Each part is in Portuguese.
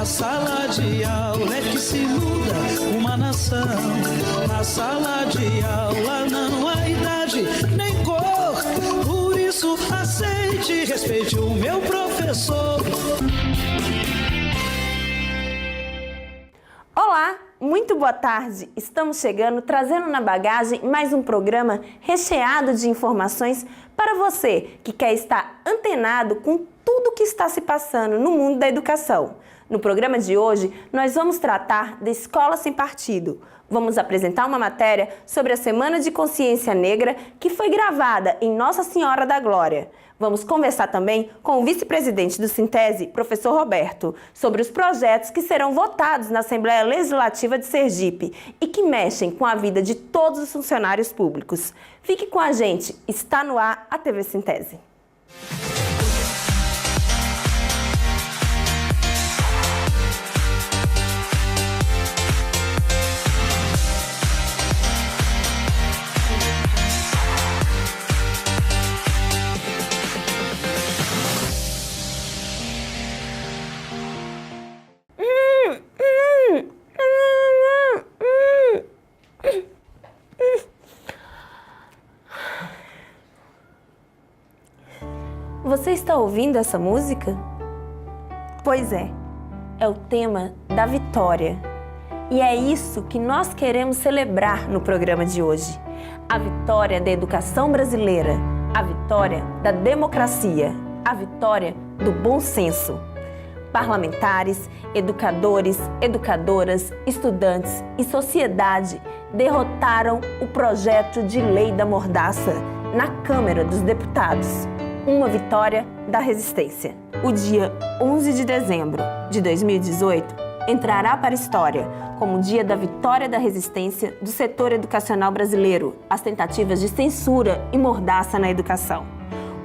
sala de aula é que se muda uma nação. Na sala de aula não há idade nem cor. Por isso aceite e respeite o meu professor. Olá, muito boa tarde. Estamos chegando, trazendo na bagagem mais um programa recheado de informações para você que quer estar antenado com tudo que está se passando no mundo da educação. No programa de hoje, nós vamos tratar da Escola Sem Partido. Vamos apresentar uma matéria sobre a Semana de Consciência Negra que foi gravada em Nossa Senhora da Glória. Vamos conversar também com o vice-presidente do Sintese, professor Roberto, sobre os projetos que serão votados na Assembleia Legislativa de Sergipe e que mexem com a vida de todos os funcionários públicos. Fique com a gente, está no ar a TV Sintese. Você está ouvindo essa música? Pois é o tema da vitória. E é isso que nós queremos celebrar no programa de hoje. A vitória da educação brasileira, a vitória da democracia, a vitória do bom senso. Parlamentares, educadores, educadoras, estudantes e sociedade derrotaram o projeto de lei da mordaça na Câmara dos Deputados. Uma vitória da resistência. O dia 11 de dezembro de 2018 entrará para a história como o dia da vitória da resistência do setor educacional brasileiro às tentativas de censura e mordaça na educação.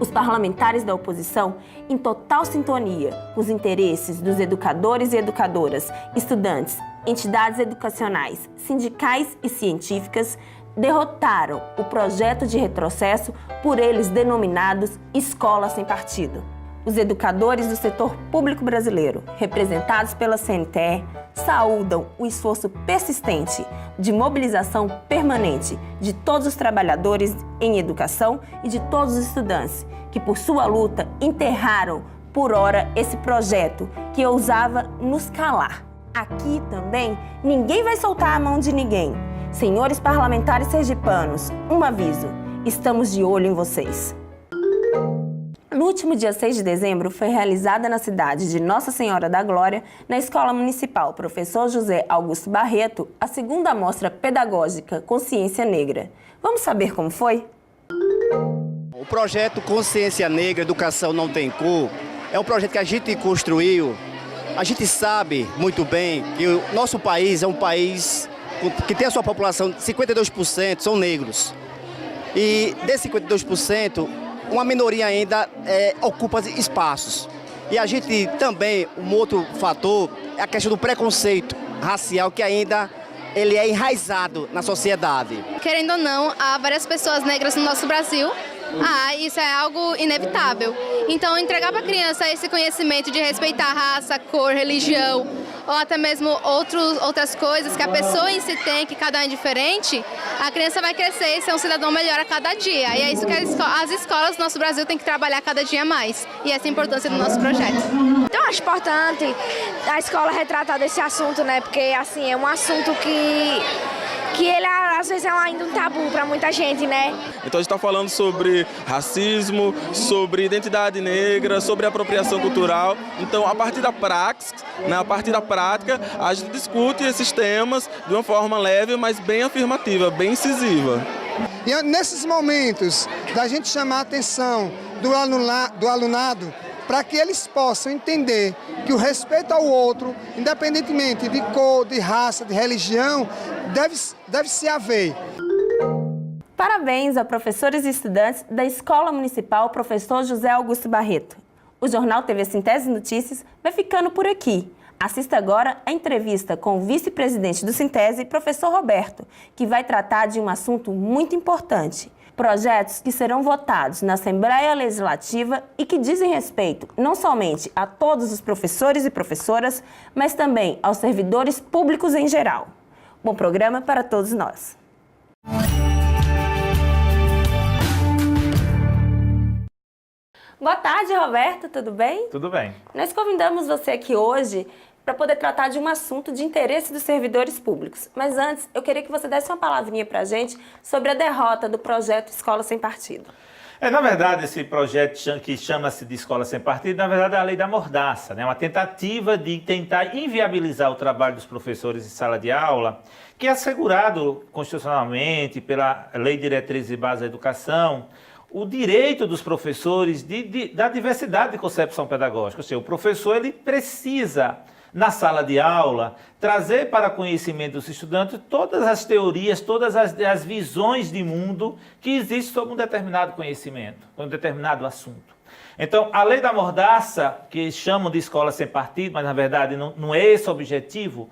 Os parlamentares da oposição, em total sintonia com os interesses dos educadores e educadoras, estudantes, entidades educacionais, sindicais e científicas, derrotaram o projeto de retrocesso por eles denominados Escola Sem Partido. Os educadores do setor público brasileiro, representados pela CNTE, saúdam o esforço persistente de mobilização permanente de todos os trabalhadores em educação e de todos os estudantes, que por sua luta enterraram por hora esse projeto que ousava nos calar. Aqui também ninguém vai soltar a mão de ninguém. Senhores parlamentares sergipanos, um aviso, estamos de olho em vocês. No último dia 6 de dezembro, foi realizada na cidade de Nossa Senhora da Glória, na Escola Municipal Professor José Augusto Barreto, a segunda mostra pedagógica Consciência Negra. Vamos saber como foi? O projeto Consciência Negra, Educação Não Tem Cor, é um projeto que a gente construiu. A gente sabe muito bem que o nosso país é um país que tem a sua população, 52% são negros. E desses 52%, uma minoria ainda ocupa espaços. E a gente também, um outro fator, é a questão do preconceito racial, que ainda ele é enraizado na sociedade. Querendo ou não, há várias pessoas negras no nosso Brasil. Isso é algo inevitável. Então, entregar para a criança esse conhecimento de respeitar raça, cor, religião, ou até mesmo outras coisas que a pessoa em si tem, que cada um é diferente, a criança vai crescer e ser um cidadão melhor a cada dia. E é isso que as escolas do nosso Brasil têm que trabalhar cada dia mais. E essa é a importância do nosso projeto. Então, eu acho importante a escola retratar desse assunto, né? Porque, assim, é um assunto que ele, às vezes, é ainda um tabu para muita gente, né? Então a gente está falando sobre racismo, sobre identidade negra, sobre apropriação cultural. Então, a partir da prática, a gente discute esses temas de uma forma leve, mas bem afirmativa, bem incisiva. E nesses momentos da gente chamar a atenção do alunado, para que eles possam entender que o respeito ao outro, independentemente de cor, de raça, de religião, deve se haver. Parabéns a professores e estudantes da Escola Municipal Professor José Augusto Barreto. O Jornal TV Sintese Notícias vai ficando por aqui. Assista agora a entrevista com o vice-presidente do Sintese, professor Roberto, que vai tratar de um assunto muito importante. Projetos que serão votados na Assembleia Legislativa e que dizem respeito não somente a todos os professores e professoras, mas também aos servidores públicos em geral. Bom programa para todos nós. Boa tarde, Roberto, tudo bem? Tudo bem. Nós convidamos você aqui hoje para poder tratar de um assunto de interesse dos servidores públicos. Mas antes, eu queria que você desse uma palavrinha para a gente sobre a derrota do projeto Escola Sem Partido. Na verdade, esse projeto que chama-se de Escola Sem Partido, na verdade é a lei da mordaça, né? Uma tentativa de tentar inviabilizar o trabalho dos professores em sala de aula, que é assegurado constitucionalmente pela Lei de Diretrizes e Bases da Educação, o direito dos professores da diversidade de concepção pedagógica. Ou seja, o professor ele precisa, na sala de aula, trazer para conhecimento dos estudantes todas as teorias, todas as visões de mundo que existem sobre um determinado conhecimento, um determinado assunto. Então, a lei da mordaça, que chamam de escola sem partido, mas na verdade não é esse o objetivo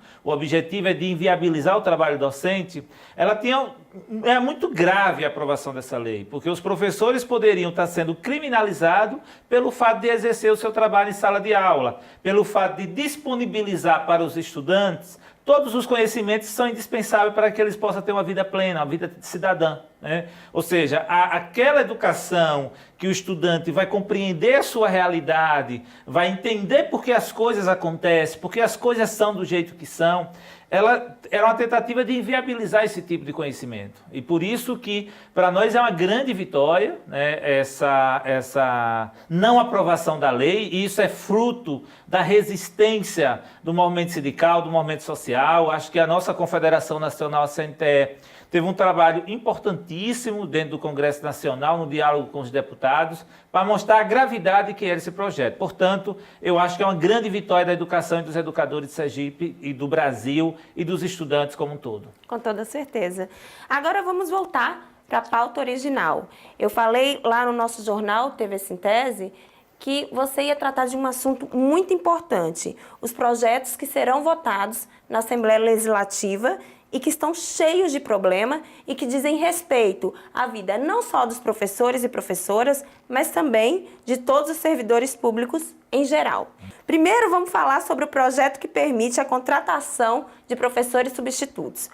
é de inviabilizar o trabalho docente, é muito grave a aprovação dessa lei, porque os professores poderiam estar sendo criminalizados pelo fato de exercer o seu trabalho em sala de aula, pelo fato de disponibilizar para os estudantes todos os conhecimentos que são indispensáveis para que eles possam ter uma vida plena, uma vida cidadã, né? Ou seja, aquela educação que o estudante vai compreender a sua realidade, vai entender por que as coisas acontecem, por que as coisas são do jeito que são, ela era uma tentativa de inviabilizar esse tipo de conhecimento. E por isso que, para nós, é uma grande vitória, né, essa não aprovação da lei, e isso é fruto da resistência do movimento sindical, do movimento social. Acho que a nossa Confederação Nacional, a CNTE, teve um trabalho importantíssimo dentro do Congresso Nacional, no diálogo com os deputados, para mostrar a gravidade que era esse projeto. Portanto, eu acho que é uma grande vitória da educação e dos educadores de Sergipe e do Brasil e dos estudantes como um todo. Com toda certeza. Agora vamos voltar para a pauta original. Eu falei lá no nosso jornal, TV Sintese, que você ia tratar de um assunto muito importante, os projetos que serão votados na Assembleia Legislativa e que estão cheios de problema e que dizem respeito à vida não só dos professores e professoras, mas também de todos os servidores públicos em geral. Primeiro, vamos falar sobre o projeto que permite a contratação de professores substitutos.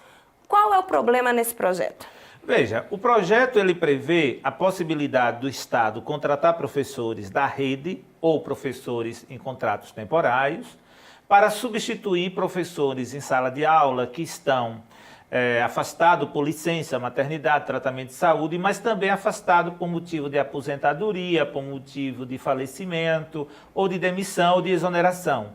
Qual é o problema nesse projeto? Veja, o projeto ele prevê a possibilidade do Estado contratar professores da rede ou professores em contratos temporários para substituir professores em sala de aula que estão afastados por licença, maternidade, tratamento de saúde, mas também afastados por motivo de aposentadoria, por motivo de falecimento, ou de demissão, ou de exoneração.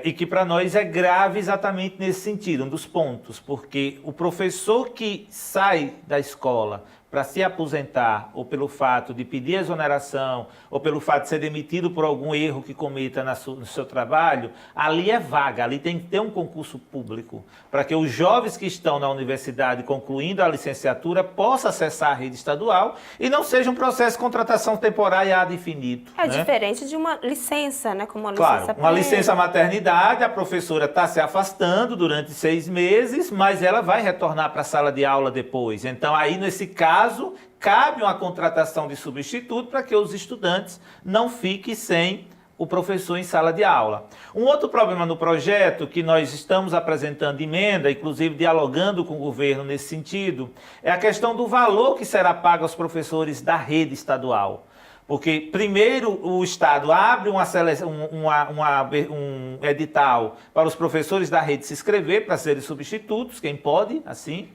E que para nós é grave exatamente nesse sentido, um dos pontos, porque o professor que sai da escola para se aposentar, ou pelo fato de pedir exoneração, ou pelo fato de ser demitido por algum erro que cometa no seu trabalho, ali é vaga, ali tem que ter um concurso público, para que os jovens que estão na universidade concluindo a licenciatura possam acessar a rede estadual e não seja um processo de contratação temporária a definido. É, né? Diferente de uma licença, né? Como uma claro, licença uma licença maternidade, a professora está se afastando durante 6 meses, mas ela vai retornar para a sala de aula depois. Então, aí, nesse caso, cabe uma contratação de substituto para que os estudantes não fiquem sem o professor em sala de aula. Um outro problema no projeto, que nós estamos apresentando emenda, inclusive dialogando com o governo nesse sentido, é a questão do valor que será pago aos professores da rede estadual. Porque, primeiro, o Estado abre um edital para os professores da rede se inscrever para serem substitutos, quem pode, assim.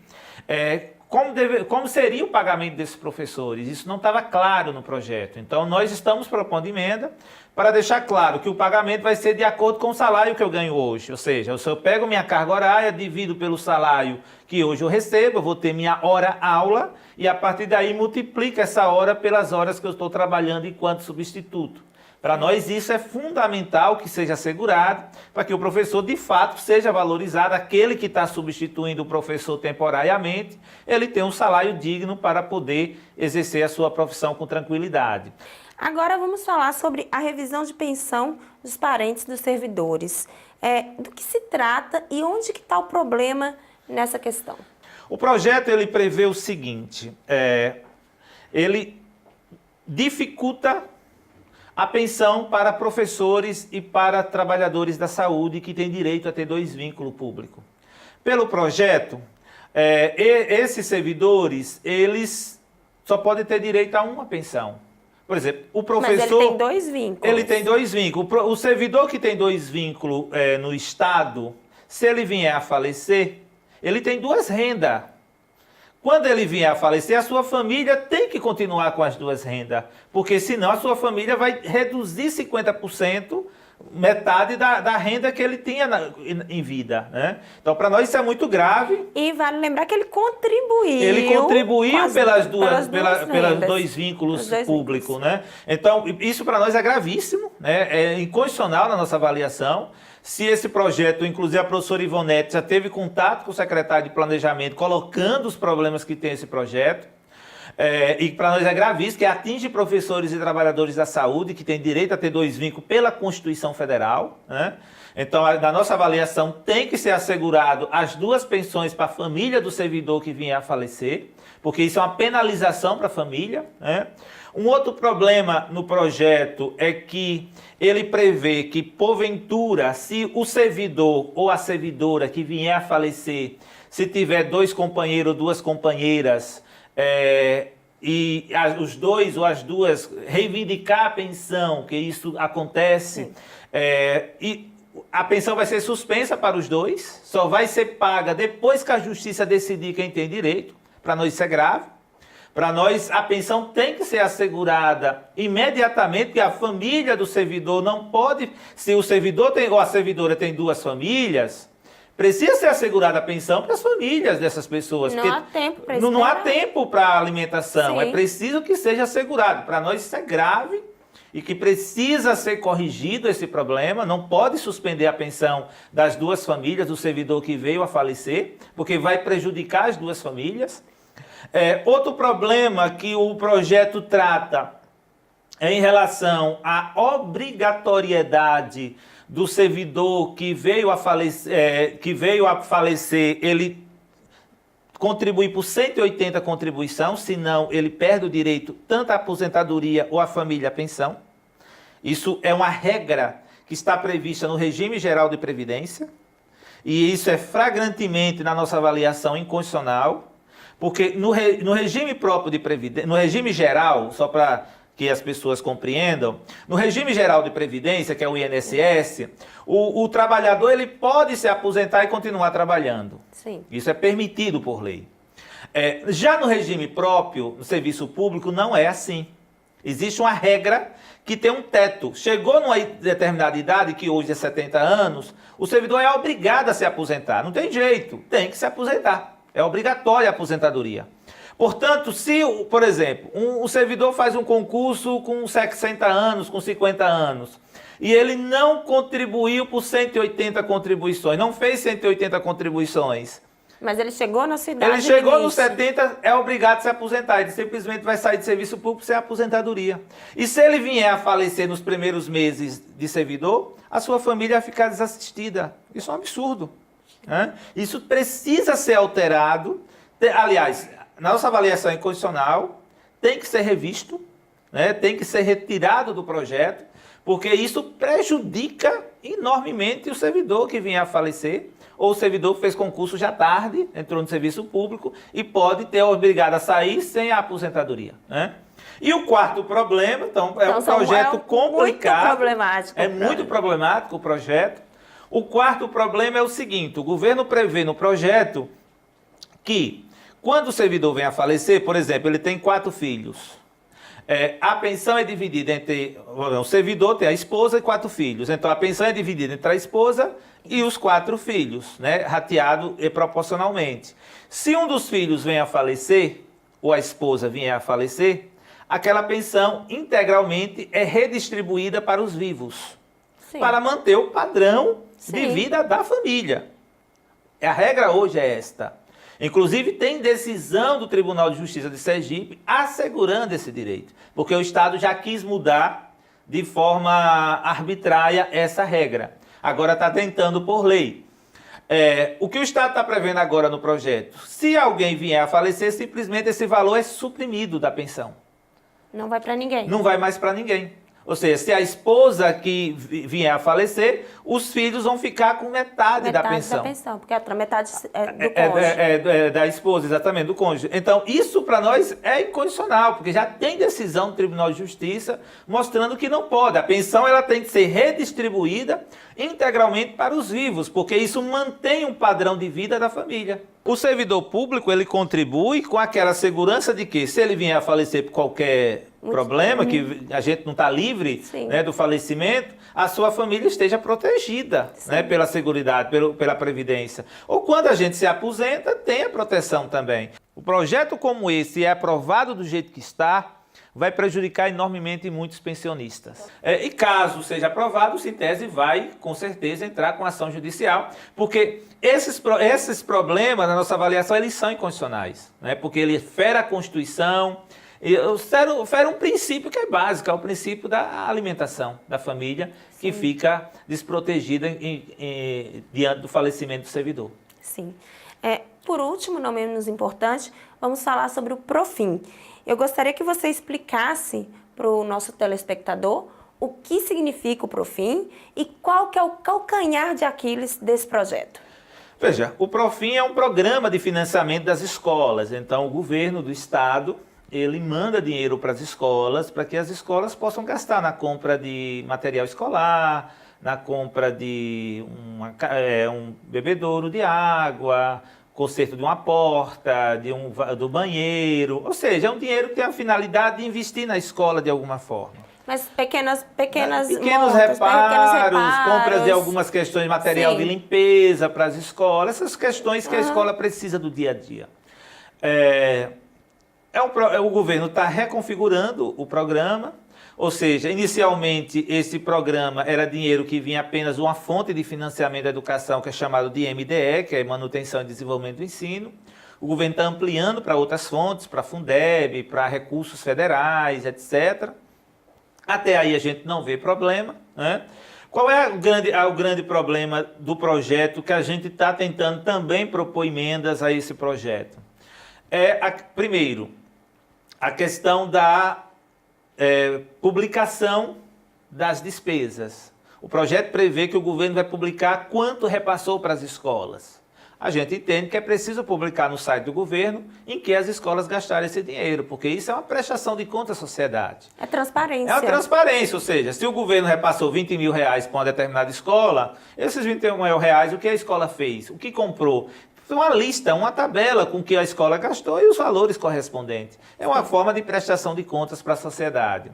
Como seria o pagamento desses professores? Isso não estava claro no projeto. Então, nós estamos propondo emenda para deixar claro que o pagamento vai ser de acordo com o salário que eu ganho hoje. Ou seja, se eu pego minha carga horária, divido pelo salário que hoje eu recebo, eu vou ter minha hora-aula e, a partir daí, multiplica essa hora pelas horas que eu estou trabalhando enquanto substituto. Para nós isso é fundamental que seja assegurado para que o professor de fato seja valorizado, aquele que está substituindo o professor temporariamente, ele tem um salário digno para poder exercer a sua profissão com tranquilidade. Agora vamos falar sobre a revisão de pensão dos parentes dos servidores. Do que se trata e onde que está o problema nessa questão? O projeto ele prevê o seguinte, ele dificulta a pensão para professores e para trabalhadores da saúde que têm direito a ter 2 vínculos públicos. Pelo projeto, esses servidores, eles só podem ter direito a uma pensão. Por exemplo, o professor... Mas ele tem 2 vínculos. Ele tem 2 vínculos. O servidor que tem 2 vínculos no Estado, se ele vier a falecer, ele tem 2 rendas. Quando ele vier a falecer, a sua família tem que continuar com as 2 rendas, porque senão a sua família vai reduzir 50%, metade da renda que ele tinha em vida, né? Então, para nós isso é muito grave. E vale lembrar que ele contribuiu. Ele contribuiu pelos rendas, 2 vínculos os 2 públicos, vínculos. né? Então, isso para nós é gravíssimo, né? É inconstitucional na nossa avaliação. Se esse projeto, inclusive a professora Ivonete já teve contato com o secretário de Planejamento, colocando os problemas que tem esse projeto, e para nós é gravíssimo, que atinge professores e trabalhadores da saúde, que têm direito a ter 2 vínculos pela Constituição Federal, né? Então, na nossa avaliação, tem que ser assegurado as 2 pensões para a família do servidor que vier a falecer, porque isso é uma penalização para a família, né? Um outro problema no projeto é que ele prevê que, porventura, se o servidor ou a servidora que vier a falecer, se tiver 2 companheiros ou 2 companheiras, e os 2 ou as 2 reivindicar a pensão, que isso acontece, e a pensão vai ser suspensa para os 2, só vai ser paga depois que a justiça decidir quem tem direito. Para nós isso é grave. Para nós, a pensão tem que ser assegurada imediatamente, porque a família do servidor não pode... Se o servidor ou a servidora tem 2 famílias, precisa ser assegurada a pensão para as famílias dessas pessoas. Não há tempo para não há tempo para alimentação. Sim. É preciso que seja assegurado. Para nós isso é grave e que precisa ser corrigido esse problema. Não pode suspender a pensão das 2 famílias, do servidor que veio a falecer, porque vai prejudicar as 2 famílias. Outro problema que o projeto trata é em relação à obrigatoriedade do servidor que veio a falecer, ele contribuir por 180 contribuição, senão ele perde o direito tanto à aposentadoria ou à família à pensão. Isso é uma regra que está prevista no regime geral de previdência, e isso é flagrantemente, na nossa avaliação, inconstitucional. Porque no regime próprio de previdência, no regime geral, só para que as pessoas compreendam, no regime geral de previdência, que é o INSS, o trabalhador ele pode se aposentar e continuar trabalhando. Sim. Isso é permitido por lei. Já no regime próprio, no serviço público, não é assim. Existe uma regra que tem um teto. Chegou numa determinada idade, que hoje é 70 anos, o servidor é obrigado a se aposentar. Não tem jeito, tem que se aposentar. É obrigatória a aposentadoria. Portanto, se, por exemplo, um servidor faz um concurso com 60 anos, com 50 anos, e ele não contribuiu por 180 contribuições, não fez 180 contribuições. Mas ele chegou na sua idade. Ele chegou nos 70, é obrigado a se aposentar. Ele simplesmente vai sair de serviço público sem aposentadoria. E se ele vier a falecer nos primeiros meses de servidor, a sua família vai ficar desassistida. Isso é um absurdo. Isso precisa ser alterado. Aliás, na nossa avaliação inconstitucional, tem que ser revisto, né? Tem que ser retirado do projeto, porque isso prejudica enormemente o servidor que vier a falecer, ou o servidor que fez concurso já tarde, entrou no serviço público e pode ter obrigado a sair sem a aposentadoria, né? E o quarto problema, então um projeto complicado. Muito problemático. Muito problemático o projeto. O quarto problema é o seguinte: o governo prevê no projeto que, quando o servidor vem a falecer, por exemplo, ele tem 4 filhos, a pensão é dividida entre... O servidor tem a esposa e 4 filhos, então a pensão é dividida entre a esposa e os 4 filhos, né, rateado proporcionalmente. Se um dos filhos vem a falecer, ou a esposa vier a falecer, aquela pensão integralmente é redistribuída para os vivos. Sim. Para manter o padrão de vida da família. A regra hoje é esta. Inclusive, tem decisão do Tribunal de Justiça de Sergipe assegurando esse direito, porque o Estado já quis mudar de forma arbitrária essa regra. Agora está tentando por lei. O que o Estado está prevendo agora no projeto? Se alguém vier a falecer, simplesmente esse valor é suprimido da pensão. Não vai para ninguém. Não vai mais para ninguém. Ou seja, se a esposa que vier a falecer, os filhos vão ficar com metade da pensão. Da pensão, porque a outra metade é do cônjuge. Da esposa, exatamente, do cônjuge. Então, isso para nós é incondicional, porque já tem decisão do Tribunal de Justiça mostrando que não pode. A pensão ela tem que ser redistribuída integralmente para os vivos, porque isso mantém um padrão de vida da família. O servidor público, ele contribui com aquela segurança de que, se ele vier a falecer por qualquer problema, que a gente não está livre, né, do falecimento, a sua família esteja protegida, né, pela Seguridade, pela Previdência. Ou quando a gente se aposenta, tem a proteção também. O projeto como esse é aprovado do jeito que está, vai prejudicar enormemente muitos pensionistas. E caso seja aprovado, o Sintese vai, com certeza, entrar com ação judicial, porque esses problemas, na nossa avaliação, eles são inconstitucionais, né? Porque ele fere a Constituição, e fere um princípio que é básico, é o princípio da alimentação da família, que fica desprotegida diante do falecimento do servidor. Sim. Por último, não menos importante, vamos falar sobre o Profin. Eu gostaria que você explicasse para o nosso telespectador o que significa o Profin e qual que é o calcanhar de Aquiles desse projeto. Veja, o Profin é um programa de financiamento das escolas. Então, o governo do estado, ele manda dinheiro para as escolas, para que as escolas possam gastar na compra de material escolar, na compra de um bebedouro de água, conserto de uma porta, do banheiro. Ou seja, é um dinheiro que tem a finalidade de investir na escola de alguma forma. Mas pequenos reparos, compras de algumas questões de material de limpeza para as escolas, essas questões que a escola precisa do dia a dia. O governo está reconfigurando o programa, ou seja, inicialmente esse programa era dinheiro que vinha apenas uma fonte de financiamento da educação, que é chamado de MDE, que é Manutenção e Desenvolvimento do Ensino. O governo está ampliando para outras fontes, para a Fundeb, para recursos federais, etc. Até aí a gente não vê problema, né? Qual é o grande problema do projeto que a gente está tentando também propor emendas a esse projeto? Primeiro, a questão da publicação das despesas. O projeto prevê que o governo vai publicar quanto repassou para as escolas. A gente entende que é preciso publicar no site do governo em que as escolas gastaram esse dinheiro, porque isso é uma prestação de conta à sociedade. É transparência. É uma transparência, ou seja, se o governo repassou R$20 mil para uma determinada escola, esses R$21 mil, o que a escola fez? O que comprou? Uma lista, uma tabela com que a escola gastou e os valores correspondentes. É uma forma de prestação de contas para a sociedade.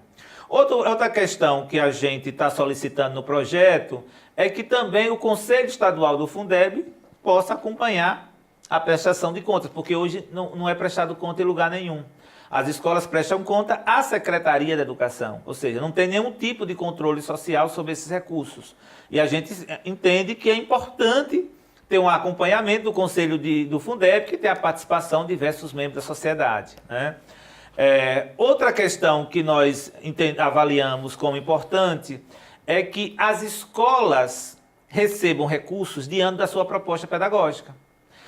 Outra questão que a gente está solicitando no projeto é que também o Conselho Estadual do Fundeb possa acompanhar a prestação de contas, porque hoje não é prestado conta em lugar nenhum. As escolas prestam conta à Secretaria da Educação, ou seja, não tem nenhum tipo de controle social sobre esses recursos. E a gente entende que é importante ter um acompanhamento do Conselho do Fundeb, que tem a participação de diversos membros da sociedade, né? Outra questão que nós avaliamos como importante é que as escolas recebam recursos diante da sua proposta pedagógica.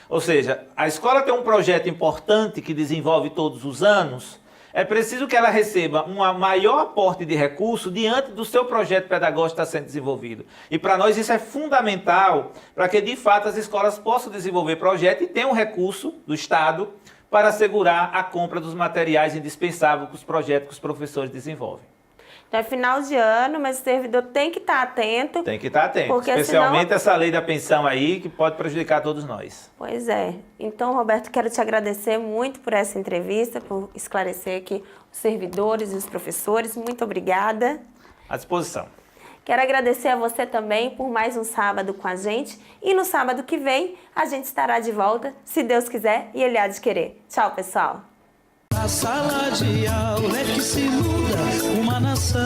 Ou seja, a escola tem um projeto importante que desenvolve todos os anos, é preciso que ela receba um maior aporte de recurso diante do seu projeto pedagógico que está sendo desenvolvido. E para nós isso é fundamental para que, de fato, as escolas possam desenvolver projeto e tenham um recurso do Estado para assegurar a compra dos materiais indispensáveis para os projetos que os professores desenvolvem. Então é final de ano, mas o servidor tem que estar atento. Tem que estar atento, especialmente essa lei da pensão aí, que pode prejudicar todos nós. Pois é. Então, Roberto, quero te agradecer muito por essa entrevista, por esclarecer aqui os servidores e os professores. Muito obrigada. À disposição. Quero agradecer a você também por mais um sábado com a gente. E no sábado que vem, a gente estará de volta, se Deus quiser e Ele há de querer. Tchau, pessoal. Na sala de aula é que se muda uma nação.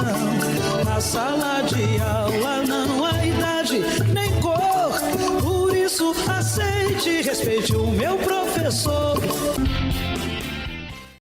Na sala de aula não há idade nem cor. Por isso aceite e respeite o meu professor.